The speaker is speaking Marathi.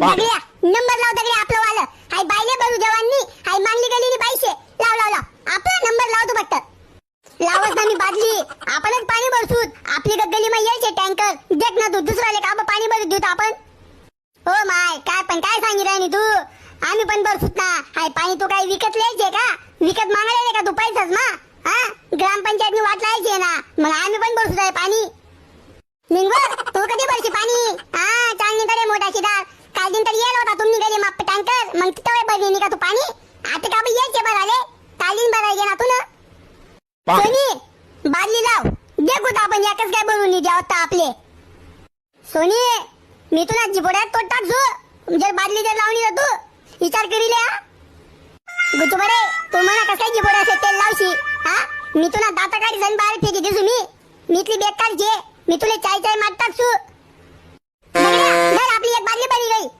दगड्या नंबर लाव दगड्या आपलं वालं. हाय बायले बरू जवानी हाय मागली गेलेली पैसे लाव लाव लाव आपला नंबर लावतो फक्त. लावच ना मी बादली आपणच पाणी भरसूत. आपली गल्ली मध्ये यायचे टँकर देख ना तू दुसऱ्याले का पाणी भरत देतो आपण. हो माय काय सांगितलं तू. आम्ही पण भरसूत ना. हाय पाणी तू काय विकत लिहायचे का. विकत मागायला का तू पैसाच ना. हा ग्रामपंचायतनी वाट लावायची ना. मग आम्ही पण भरसूत आहे पाणी. निंगवर तू कधी भरशी पाणी. हा चालनी कडे मोठा शिदार काल दिन तर येल होता तुम्ही गेले माप टँकर. मग तिथं भरली का तू पाणी. आता का यायचे भराले काल दिन भरायचे ना तू ना. सोनी बादली लाव देखू आपण एकच काय भरून द्या होता आपले. सोनी मी तुला जिबोड्यात तोड टाकजो जर बादली जर लावणी तू विचार करील. गुचबडे तू मला कसं काय जिबोड्याचे तेल लावशी. हा मी तुला दाता काढी जण बाहेर फेकी दिसू मी इथली बेकार जे मी तुला चाय मागतात सु. आपली एक बादली भरी